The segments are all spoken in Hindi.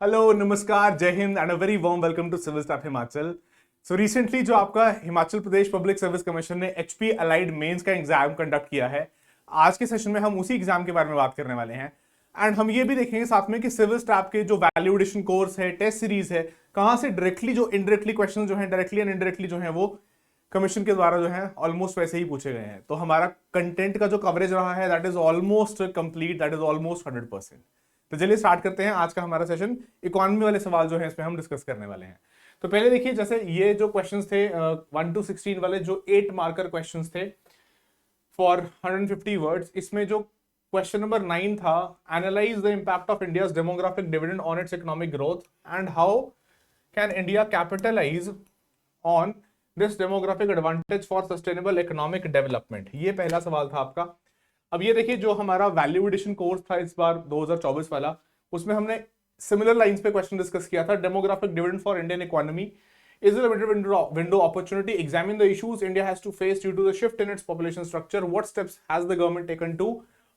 हेलो, नमस्कार, जय Hind and a very warm welcome to civil staff Himachal. So recently जो आपका Himachal Pradesh public service commission ने एचपी अलाइड मेंस का एग्जाम कंडक्ट किया है, आज के सेशन में हम उसी एग्जाम के बारे में बात करने वाले हैं। एंड हम ये भी देखेंगे साथ में कि सिविल स्टाफ के जो वैल्यू एडिशन कोर्स है, टेस्ट सीरीज है, कहां से डायरेक्टली जो इनडायरेक्टली क्वेश्चन जो है डायरेक्टली एंड इनडायरेक्टली जो है वो कमीशन के द्वारा जो है ऑलमोस्ट वैसे ही पूछे गए हैं। तो हमारा कंटेंट का जो कवरेज रहा है that is almost complete, that is almost 100%। तो चलिए स्टार्ट करते हैं आज का हमारा सेशन। इकोनॉमी वाले सवाल जो है इसमें हम डिस्कस करने वाले हैं। तो पहले देखिए, जैसे ये जो क्वेश्चंस थे 1 to 16 वाले जो 8 मार्कर क्वेश्चंस थे फॉर 150 वर्ड्स, इसमें जो क्वेश्चन नंबर 9 था, analyse the impact of India's demographic dividend on its economic growth and how can India capitalise on this demographic advantage for sustainable economic development. ये पहला सवाल था आपका। अब ये देखिए, जो हमारा वैल्यू एडिशन कोर्स था इस बार 2024 वाला, उसमें हमने सिमिलर लाइंस पे क्वेश्चन डिस्कस किया था। Demographic dividend for Indian economy is a limited window opportunity. Examine the issues India has to face due to the shift in its population structure. What steps has the government taken to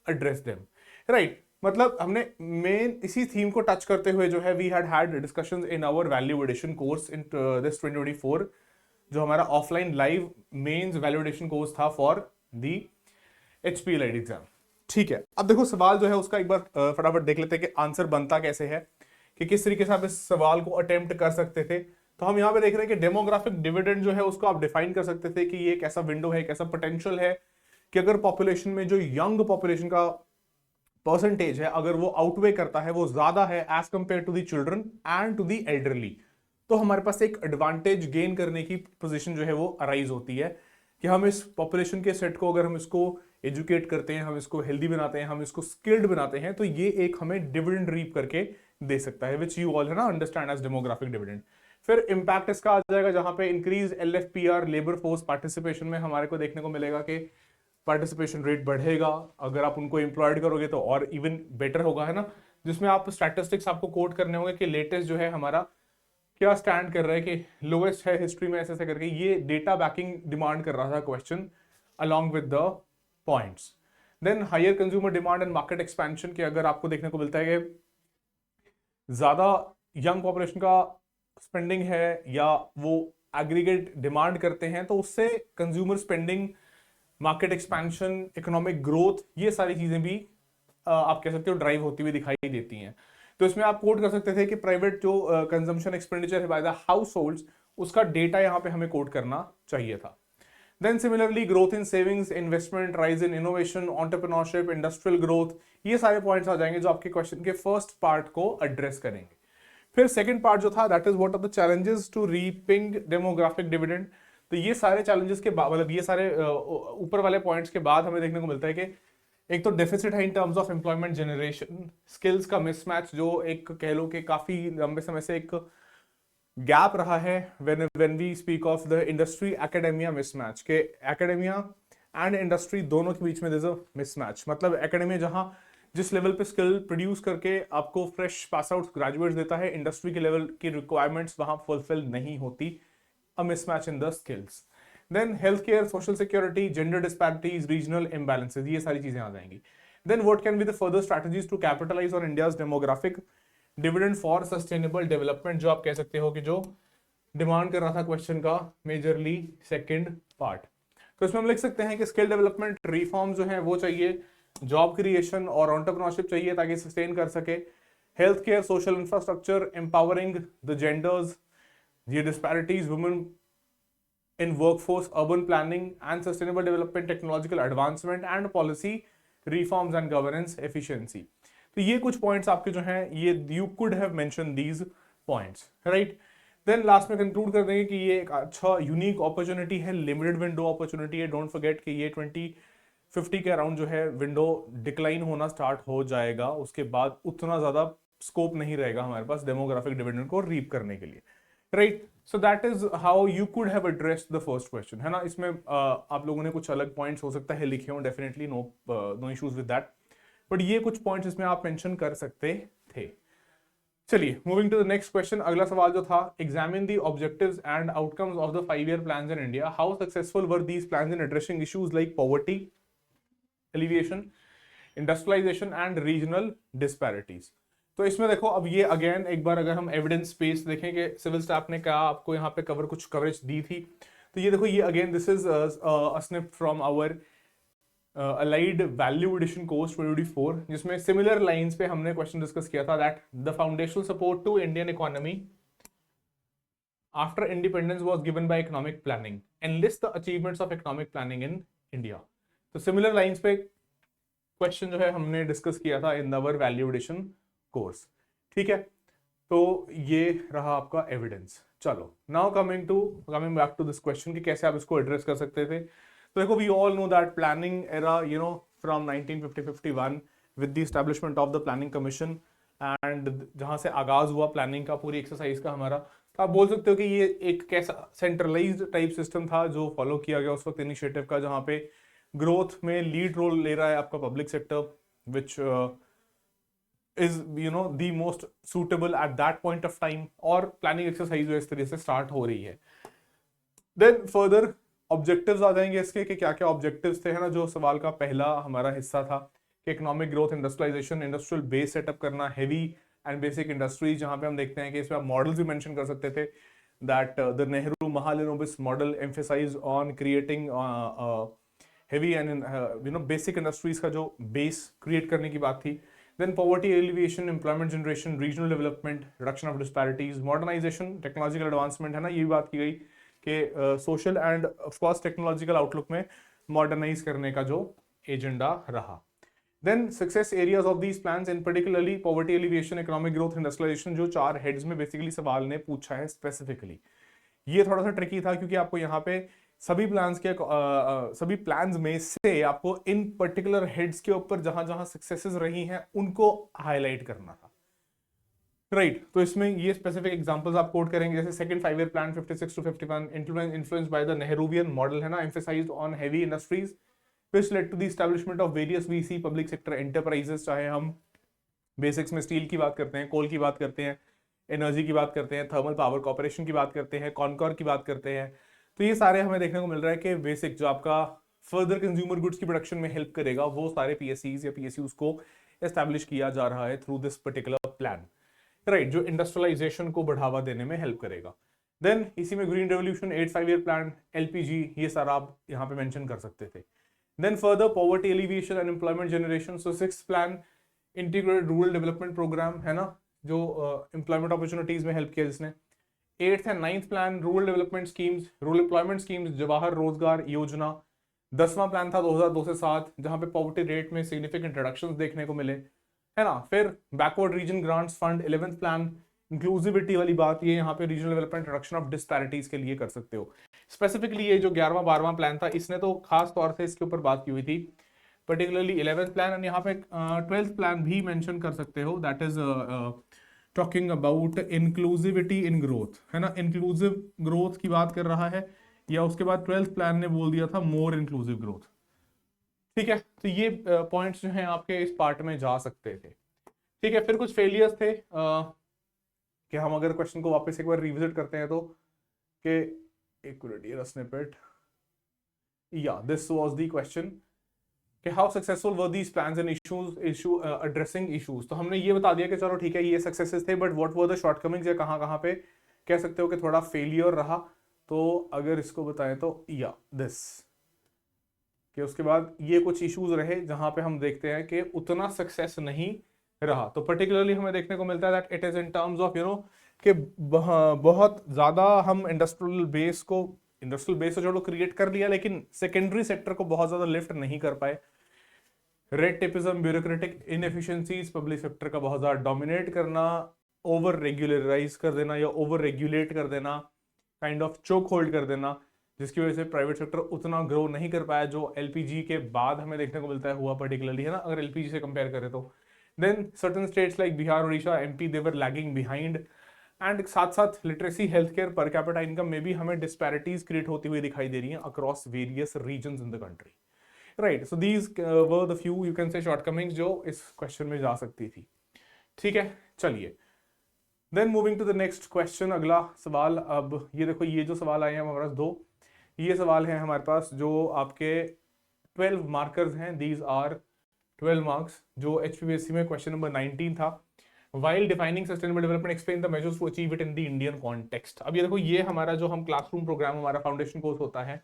address them? Right. मतलब हमने मेन इसी थीम को टच करते हुए जो है we had discussions in our value addition course in this 2024, जो हमारा offline live mains value addition course था for the HP allied exam. ठीक है, अब देखो सवाल जो है उसका एक बार फटाफट देख लेते हैं कि आंसर बनता कैसे है, कि किस तरीके से आप इस सवाल को अटेम्प्ट कर सकते थे। तो हम यहाँ पे देख रहे हैं कि डेमोग्राफिक डिविडेंड जो है उसको आप डिफाइन कर सकते थे कि ये एक ऐसा विंडो है, एक ऐसा पोटेंशियल है कि अगर पॉपुलेशन में जो यंग पॉपुलेशन का परसेंटेज है अगर वो आउटवे करता है, वो ज्यादा है as compare to the children and to the elderly, तो हमारे पास एक एडवांटेज गेन करने की पोजीशन जो है वो अराइज होती है कि हम इस पॉपुलेशन के सेट को अगर हम इसको एजुकेट करते हैं, हम इसको हेल्दी बनाते हैं, हम इसको स्किल्ड बनाते हैं, तो ये एक हमें डिविडेंड रीप करके दे सकता है, विच यू ऑल है ना अंडरस्टैंड एज डेमोग्राफिक डिविडेंड। फिर इंपैक्ट इसका आ जाएगा जहां पे इंक्रीज एलएफपीआर लेबर फोर्स पार्टिसिपेशन में हमारे को देखने को मिलेगा कि पार्टिसिपेशन रेट बढ़ेगा। अगर आप उनको एम्प्लॉयड करोगे तो और इवन बेटर होगा, है ना। जिसमें आप स्टैटिस्टिक्स आपको कोट करने होंगे कि लेटेस्ट जो है हमारा क्या स्टैंड कर रहा है, कि लोएस्ट है हिस्ट्री में, ऐसे ऐसे करके ये डेटा बैकिंग डिमांड कर रहा था question along with the points. Then higher consumer demand and market expansion के अगर आपको देखने को मिलता है कि ज्यादा यंग पॉपुलेशन का स्पेंडिंग है या वो एग्रीगेट डिमांड करते हैं, तो उससे consumer spending, market expansion, economic growth, ये सारी चीजें भी आप कह सकते हो ड्राइव होती हुई दिखाई देती हैं। तो इसमें आप कोट कर सकते थे कि प्राइवेट जो कंजम्पशन एक्सपेंडिचर है बाय द हाउस होल्ड, उसका डेटा यहाँ पे हमें कोट करना चाहिए था। Then similarly growth in savings, investment, rise in innovation, entrepreneurship, industrial growth, ये सारे पॉइंट्स आ जाएंगे जो आपके क्वेश्चन के फर्स्ट पार्ट को एड्रेस करेंगे। फिर सेकंड पार्ट जो था that is what are the challenges to reaping demographic dividend. तो ये सारे चैलेंजेस के बाद, मतलब ये सारे ऊपर वाले पॉइंट्स के बाद हमें देखने को मिलता है कि एक तो डेफिसिट है in terms of employment generation, skills का मिसमैच जो एक कह लो कि काफी लंबे समय से एक गैप रहा है when we speak of the industry academia mismatch, के एकेडेमिया एंड इंडस्ट्री दोनों के बीच में देयर इज अ मिसमैच। मतलब एकेडेमिया जहां जिस लेवल पे स्किल प्रोड्यूस करके आपको फ्रेश पास आउट ग्रेजुएट्स देता है, इंडस्ट्री के लेवल की रिक्वायरमेंट्स वहां फुलफिल नहीं होती, a mismatch in the skills. Then health care, social security, gender disparities, regional imbalances, ये सारी चीजें आ जाएंगी। Then what can be the further strategies to capitalise on India's demographic dividend for sustainable development, जो आप कह सकते हो कि जो डिमांड कर रहा था क्वेश्चन का मेजरली सेकंड पार्ट। तो इसमें हम लिख सकते हैं कि स्किल डेवलपमेंट रिफॉर्म जो है वो चाहिए, जॉब क्रिएशन और एंटरप्रेन्योरशिप चाहिए ताकि सस्टेन कर सके, health care, social infrastructure, empowering the genders, ये disparities, women in workforce, urban planning and sustainable development, technological advancement and policy reforms and governance efficiency। तो ये कुछ पॉइंट्स आपके जो हैं, ये you could have mentioned these points, right? Then last में कंक्लूड कर देंगे कि ये एक अच्छा यूनिक अपॉर्चुनिटी है, लिमिटेड विंडो अपॉर्चुनिटी है। डोंट फॉरगेट कि ये 2050 के अराउंड जो है विंडो डिक्लाइन होना स्टार्ट हो जाएगा, उसके बाद उतना ज्यादा स्कोप नहीं रहेगा हमारे पास डेमोग्राफिक डिविडेंड को रीप करने के लिए, right. So that is how you could have addressed the first question, है ना। इसमें आप लोगों ने कुछ अलग पॉइंट्स हो सकता है लिखे हो, definitely no issues with that, but ये कुछ पॉइंट्स इसमें आप मेंशन कर सकते थे। चलिए moving to the next question. अगला सवाल जो था, examine the objectives and outcomes of the 5-year plans in India, how successful were these plans in addressing issues like poverty alleviation, industrialisation and regional disparities. तो इसमें देखो अब ये अगेन एक बार अगर हम एविडेंस बेस देखें कि सिविल स्टाफ ने क्या आपको यहाँ पे कुछ कवरेज दी थी, तो ये देखो ये again this is a snip from our allied value addition course 2024, जिसमें सिमिलर लाइंस पे हमने क्वेश्चन डिस्कस किया था that the foundational support to Indian economy after independence was given by economic planning and list the achievements of economic planning in India. तो सिमिलर लाइंस पे क्वेश्चन जो है हमने डिस्कस किया था in our value addition course, ठीक है। तो ये रहा आपका एविडेंस। चलो now coming back to this question कि कैसे आप इसको एड्रेस कर सकते थे। तो देखो we all know that planning era from 1950-51 with the establishment of the planning commission, and जहां से आगाज हुआ प्लानिंग का पूरी एक्सरसाइज का हमारा, तो आप बोल सकते हो कि ये एक कैसा सेंट्रलाइज्ड टाइप सिस्टम था जो फॉलो किया गया उस वक्त इनिशिएटिव का, जहां पे ग्रोथ में लीड रोल ले रहा है आपका public sector, which is the most suitable at that point of time, और प्लानिंग एक्सरसाइज इस तरह से स्टार्ट हो रही है। देन फर्दर ऑब्जेक्टिव्स आ जाएंगे इसके कि क्या क्या ऑब्जेक्टिव्स थे, है ना, जो सवाल का पहला हमारा हिस्सा था कि economic growth, industrialisation, industrial base setup करना, हैवी एंड बेसिक इंडस्ट्रीज, जहां पे हम देखते हैं कि इसमें आप मॉडल्स भी मेंशन कर सकते थे that the Nehru Mahalanobis model emphasise on creating heavy and basic industries का जो बेस क्रिएट करने की बात थी। Then poverty alleviation, employment generation, regional development, reduction of disparities, modernisation, technological advancement, है ना, ये भी बात की गई कि social and of course technological outlook में मॉडर्नाइज करने का जो एजेंडा रहा। Then success areas of these plans in particularly poverty alleviation, economic growth, industrialisation, जो 4 हेड्स में बेसिकली सवाल ने पूछा है स्पेसिफिकली। ये थोड़ा सा ट्रिकी था क्योंकि आपको यहाँ पे सभी प्लान्स में से आपको इन पर्टिकुलर हेड्स के ऊपर जहां जहां सक्सेसेस रही हैं उनको हाईलाइट करना था, राइट। तो इसमें ये स्पेसिफिक एग्जांपल्स आप कोट करेंगे, जैसे second 5 year plan 56 to 51 influenced by the Nehruvian model, है ना, emphasised on heavy industries which led to the establishment of various VC public sector enterprises, चाहे हम बेसिक्स में स्टील की बात करते हैं, कोल की बात करते हैं, एनर्जी की बात करते हैं, थर्मल पावर कॉर्पोरेशन की बात करते हैं, कॉनकॉर की बात करते हैं। तो ये सारे हमें देखने को मिल रहा है कि बेसिक जो आपका फर्दर कंज्यूमर गुड्स की प्रोडक्शन में हेल्प करेगा, वो सारे पीएससीज या पीएसयूज को एस्टैब्लिश किया जा रहा है through this particular plan, right, जो इंडस्ट्रियलाइजेशन को बढ़ावा देने में हेल्प करेगा। देन इसी में green revolution, 8-5 year plan, LPG, ये सारा आप यहाँ पे मेंशन कर सकते थे। Then further poverty alleviation and employment generation, so 6th plan integrated rural development programme, है ना, जो एम्प्लॉयमेंट अपॉर्चुनिटीज में हेल्प किया जिसने। 8th and 9th plan rural development schemes, rural employment schemes, Jawahar रोजगार योजना। 10वां प्लान था 2002 से 7, जहां पे पॉवर्टी रेट में सिग्निफिकेंट रिडक्शंस देखने को मिले, है ना। फिर backward region grants fund, 11th plan, inclusivity वाली बात, ये यहाँ पे regional development, reduction of disparities के लिए कर सकते हो। स्पेसिफिकली ये जो 11वां 12वां प्लान था, इसने तो खास तौर से इसके ऊपर बात की हुई थी, पर्टिकुलरली 11th प्लान, एंड यहाँ पे 12th प्लान भी मेंशन कर सकते हो, that is talking about inclusivity in growth, है ना, इंक्लूसिव ग्रोथ की बात कर रहा है। या उसके बाद 12th प्लान ने बोल दिया था मोर इंक्लूसिव ग्रोथ, ठीक है। तो ये पॉइंट्स जो हैं आपके इस पार्ट में जा सकते थे, ठीक है। फिर कुछ फेलियर्स थे कि हम अगर क्वेश्चन को वापस एक बार रिविजिट करते हैं तो कि एक मिनट, ये स्निपेट, या दिस वाज द क्वेश्चन कि how successful were these plans and addressing issues. तो हमने ये बता दिया कि चलो ठीक है ये सक्सेसेस थे, but what were the shortcomings, या कहाँ कहाँ पे कह सकते हो कि थोड़ा फेलियर रहा। तो अगर इसको बताएं तो या दिस कि उसके बाद ये कुछ इश्यूज रहे जहां पे हम देखते हैं कि उतना सक्सेस नहीं रहा। तो पर्टिकुलरली हमें देखने को मिलता है that it is in terms of कि बहुत ज्यादा हम इंडस्ट्रियल बेस तो जो क्रिएट कर लिया, लेकिन सेकेंडरी सेक्टर को बहुत ज्यादा लिफ्ट नहीं कर पाए। Red tapism, bureaucratic inefficiencies, public sector का बहुत ज्यादा डोमिनेट करना, ओवर रेगुलराइज कर देना या ओवर रेगुलेट कर देना, काइंड ऑफ चोक होल्ड कर देना, जिसकी वजह से प्राइवेट सेक्टर उतना ग्रो नहीं कर पाया जो एलपीजी के बाद हमें देखने को मिलता है हुआ, पर्टिकुलरली, है ना, अगर एलपीजी से कंपेयर करें तो। Then certain states like Bihar, Orissa, MP, they were lagging behind, and साथ साथ literacy, health care, per capita income में भी हमें डिस्पैरिटीज क्रिएट होती हुई दिखाई दे रही हैं across various regions in the country, right. So these were the few you can say shortcomings जो इस क्वेश्चन में जा सकती थी, ठीक है। चलिए then moving to the next question, अगला सवाल। अब ये देखो, ये जो सवाल आए हैं हमारे पास 2, ये सवाल है हमारे पास जो आपके 12 मार्कर्स हैं, दीज आर 12 मार्क्स, जो एचपीपीएससी में क्वेश्चन नंबर 19 था। while defining sustainable development explain the measures to achieve it in the Indian context। अब ये देखो, ये हमारा जो हम क्लासरूम प्रोग्राम हमारा फाउंडेशन कोर्स होता है,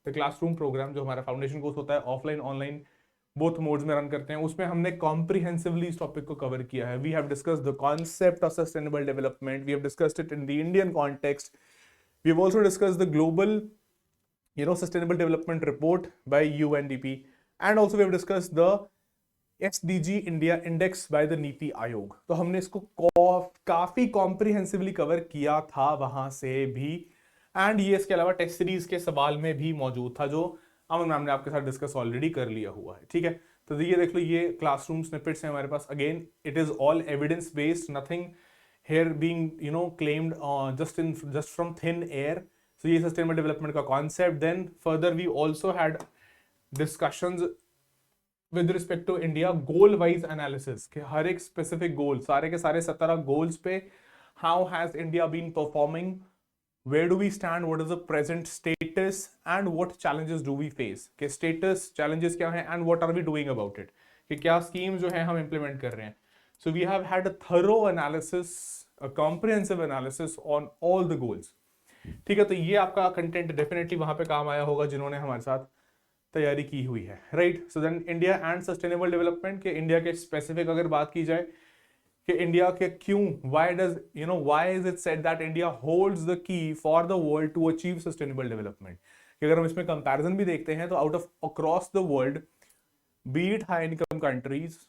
तो क्लासरूम प्रोग्राम जो हमारा फाउंडेशन कोर्स होता है ऑफलाइन ऑनलाइन बोथ मोड्स में रन करते हैं, उसमें हमने कॉम्प्रिहेंसिवली इस टॉपिक को कवर किया है। We have discussed the concept of sustainable development, we have discussed it in the Indian context, we have also discussed the global sustainable development report by UNDP, and also we have discussed the SDG India Index by the NITI Aayog. तो हमने इसको काफी कॉम्प्रिहेंसिवली कवर किया था वहां से भी, एंड ये इसके अलावा टेस्ट सीरीज के सवाल में भी मौजूद था जो अमन मैम ने आपके साथ डिस्कस ऑलरेडी कर लिया हुआ है। ठीक है, तो ये देख लो, ये क्लासरूम स्निपेट्स है हमारे पास। Again it is all evidence based, nothing here being claimed just from thin air। so ये सस्टेनेबल डेवलपमेंट का concept. Then further we also had discussions with respect to India goal wise analysis कि हर एक स्पेसिफिक गोल, सारे के सारे 17 गोल्स पे how has India been performing, where do we stand, what is the present status and what challenges do we face, कि स्टेटस चैलेंजेस क्या है and what are we doing about it, कि क्या स्कीम जो है हम इंप्लीमेंट कर रहे हैं। So we have had a thorough analysis, a comprehensive analysis on all the goals. ठीक है, तो ये आपका कंटेंट डेफिनेटली वहां पे काम आया होगा जिन्होंने हमारे साथ तैयारी की हुई है, right. So then India and sustainable development के इंडिया के स्पेसिफिक अगर बात की जाए कि इंडिया के क्यों, why is it said that India holds the key for the world to achieve sustainable development, कि अगर हम इसमें कंपैरिजन भी देखते हैं तो out of across the world, be it high income countries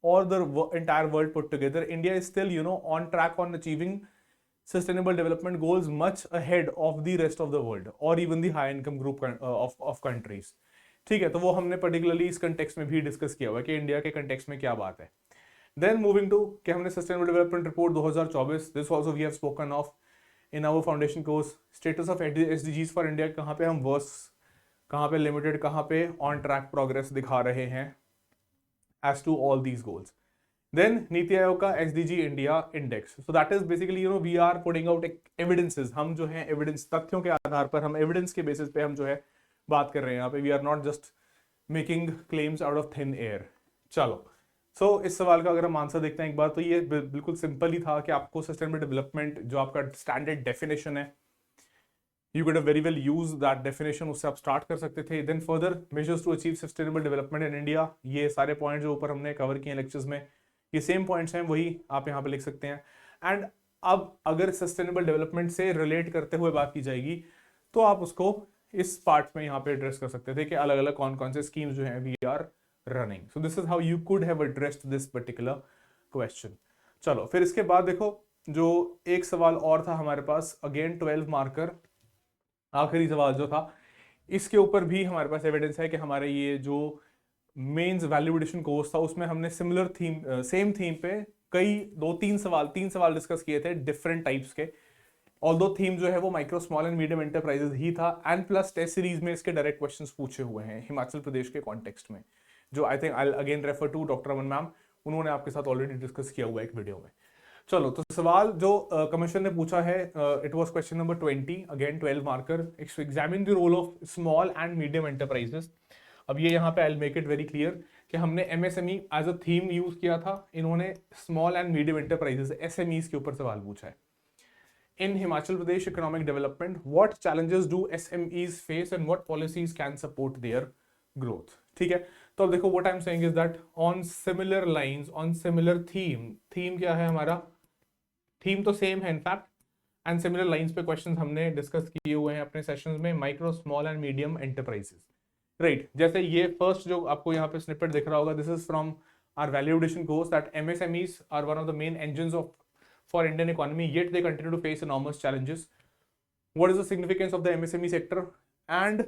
or the entire world put together, India is still on track on achieving sustainable development goals much ahead of the rest of the world or even the high income group of countries। ठीक है, तो वो हमने पर्टिकुलरली इस कंटेक्स्ट में भी डिस्कस किया हुआ है कि इंडिया के कंटेक्स्ट में क्या बात है। देन मूविंग टू कि हमने sustainable development report 2024, this also we have spoken of in our foundation course, status of SDGs for India, कहाँ पे हम वर्स, कहाँ पे लिमिटेड, कहाँ पे ऑन ट्रैक प्रोग्रेस दिखा रहे हैं as to all these goals। Then NITI Aayog का SDG India Index, so that is basically we are putting out evidences, हम जो है एविडेंस, तथ्यों के आधार पर, हम एविडेंस के बेसिस पे हम जो है बात कर रहे हैं यहाँ पे, we are not just making claims out of thin air. चलो, सो इस सवाल का अगर हम आंसर देखते हैं एक बार, तो ये बिल्कुल सिंपल ही था कि आपको सस्टेनेबल डेवलपमेंट जो आपका स्टैंडर्ड डेफिनेशन है, you could have very well used that definition, उससे आप स्टार्ट कर सकते थे। then further measures to achieve sustainable development in India, ये सारे पॉइंट जो ऊपर हमने कवर किए लेक्चर्स में, ये सेम पॉइंट्स हैं, वही आप यहाँ पे लिख सकते हैं। एंड अब अगर सस्टेनेबल डेवलपमेंट से रिलेट करते हुए बात की जाएगी तो आप उसको इस पार्ट में यहाँ पे एड्रेस कर सकते थे कि अलग अलग कौन कौन से स्कीम्स जो हैं we are running. So this is how you could have addressed this particular question. चलो, फिर इसके बाद देखो, जो एक सवाल और था हमारे पास, अगेन 12 मार्कर, आखिरी सवाल जो था, इसके ऊपर भी हमारे पास एविडेंस है कि हमारे ये जो मेंस वैल्यू एडिशन कोर्स था उसमें हमने सिमिलर थीम, सेम थीम पे कई तीन सवाल डिस्कस किए थे डिफरेंट टाइप्स के। ऑल्दो थीम जो है वो micro small and medium enterprises ही था, एंड प्लस टेस्ट सीरीज में इसके डायरेक्ट क्वेश्चंस पूछे हुए हैं हिमाचल प्रदेश के कॉन्टेक्स्ट में, जो I think I again refer to doctor Aman ma'am, उन्होंने आपके साथ ऑलरेडी डिस्कस किया हुआ है एक वीडियो में। चलो, तो सवाल जो कमीशन ने पूछा है, it was question number 20, again 12 marker, examine the role of small and medium enterprises. अब ये यहाँ पे I will make it very clear कि हमने MSME as a theme use किया था, इन्होंने small and medium enterprises SMEs के ऊपर सवाल पूछा है। In Himachal Pradesh economic development, what challenges do SMEs face and what policies can support their growth. ठीक है, तो अब देखो, what I am saying is that on similar lines, on similar theme क्या है हमारा, थीम तो सेम है इनफैक्ट, एंड सिमिलर लाइंस पे क्वेश्चंस हमने डिस्कस किए हुए हैं अपने सेशंस में, micro small and medium enterprises, right. जैसे ये फर्स्ट जो आपको यहाँ पे स्निपेट दिख रहा होगा, this is from our value addition course, that MSMEs are one of the main engines of for Indian economy, yet they continue to face enormous challenges। What is the significance of the MSME sector and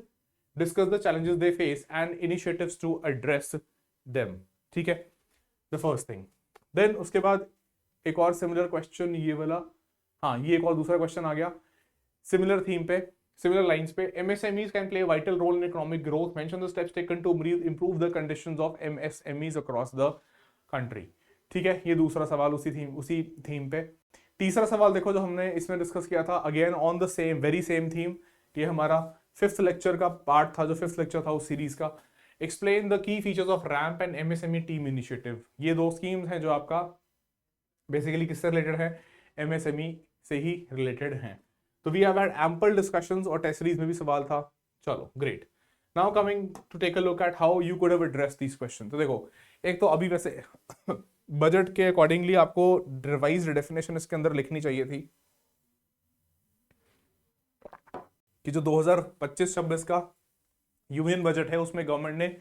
discuss the challenges they face and initiatives to address them। ठीक है, the first thing। then उसके बाद एक और सिमिलर क्वेश्चन, ये वाला, हाँ, ये एक और दूसरा क्वेश्चन आ गया सिमिलर थीम पे, सिमिलर लाइंस पे, MSMEs can play vital role in economic growth, mention the steps taken to improve the conditions of MSMEs across the country. ठीक है, ये दूसरा सवाल उसी थीम पे। तीसरा सवाल देखो जो हमने इसमें डिस्कस किया था, again on the same very same theme, ये हमारा 5th लेक्चर का पार्ट था, जो 5th लेक्चर था उस सीरीज का। Explain the key features off ramp and MSME team initiative, ये दो स्कीम्स हैं जो आपका बेसिकली किससे रिलेटेड है, एमएसएमई से ही रिलेटेड हैं। तो we have had ample discussions और टेस्ट सीरीज में भी सवाल था। चलो great, now coming to take a look at how you could have address these question. तो देखो, एक तो अभी वैसे बजट के अकॉर्डिंगली आपको रिवाइज्ड डेफिनेशन इसके अंदर लिखनी चाहिए थी कि जो 2025-26 का यूनियन बजट है उसमें गवर्नमेंट ने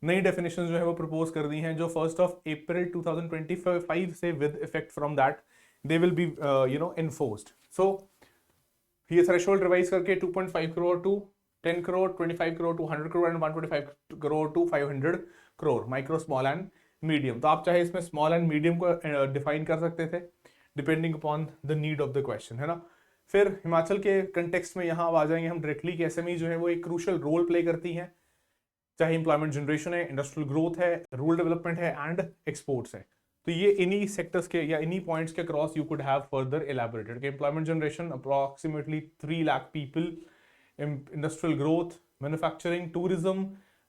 नई डेफिनेशन जो है वो प्रपोज कर दी हैं, जो 1 अप्रैल 2025 से with effect from that they will be enforced. So ये थ्रेशोल्ड रिवाइज करके 2.5 crore to 10 crore, 25 crore to 100 crore and 125 crore to 500 crore, micro, small and medium. तो आप चाहे इसमें स्मॉल एंड मीडियम को डिफाइन कर सकते थे depending upon the need of the question, है ना। फिर हिमाचल के कंटेक्स्ट में यहाँ आ जाएंगे हम डायरेक्टली कि एसएमई जो है वो एक क्रूशियल रोल प्ले करती हैं, चाहे इंप्लॉयमेंट जनरेशन है, इंडस्ट्रियल ग्रोथ है, रूरल डेवलपमेंट है एंड एक्सपोर्ट्स है। तो ये इन्हीं सेक्टर्स के या इन्हीं पॉइंट्स के cross you could have further elaborated कि employment generation approximately 3 lakh people, industrial growth, manufacturing, tourism,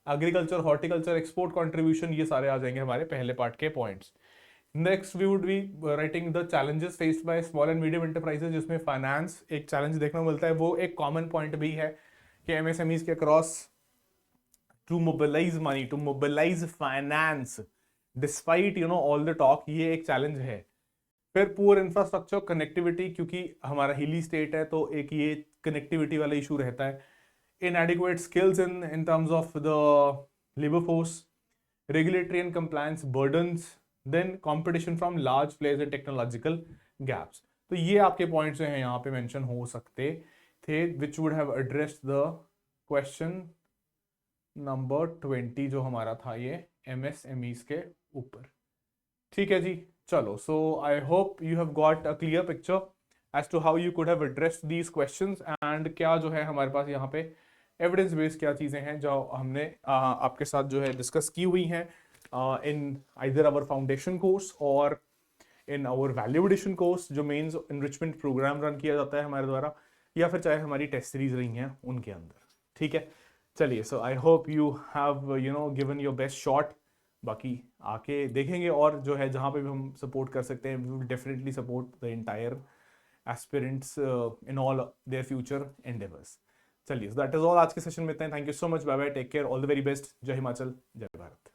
agriculture, horticulture, export contribution, ये सारे आ जाएंगे हमारे पहले पार्ट के points. Next we would be writing the challenges faced by small and medium enterprises, जिसमें फाइनेंस एक चैलेंज देखने को मिलता है। वो एक कॉमन पॉइंट भी है कि एमएसएमईज के cross to mobilize money, to mobilize finance despite all the talk, ये एक चैलेंज है। फिर पुअर इंफ्रास्ट्रक्चर, कनेक्टिविटी, क्योंकि हमारा हिली स्टेट है तो एक ये कनेक्टिविटी वाला इशू रहता है। inadequate skills in terms of the labor force, regulatory and compliance burdens, then competition from large players and technological gaps। तो ये आपके पॉइंट्स हैं यहाँ पे मेंशन हो सकते थे which would have addressed the question number 20 जो हमारा था ये एमएसएमईज के ऊपर। ठीक है जी, चलो। So I hope you have got a clear picture as to how you could have addressed these questions and क्या जो है हमारे पास यहाँ पे एविडेंस बेस्ड क्या चीज़ें हैं जो हमने आपके साथ जो है डिस्कस की हुई हैं in either our foundation course और in our value addition course, जो मेंस एनरिचमेंट प्रोग्राम रन किया जाता है हमारे द्वारा, या फिर चाहे हमारी टेस्ट सीरीज रही हैं उनके अंदर। ठीक है, चलिए। So I hope you have given your best shot. बाकी आके देखेंगे और जो है जहाँ पे भी हम सपोर्ट कर सकते हैं, we will definitely support the entire aspirants in all their future endeavours. चलिए, दैट इज ऑल आज के सेशन में। Thank you so much, bye bye, take care, all the very best. जय हिमाचल, जय भारत।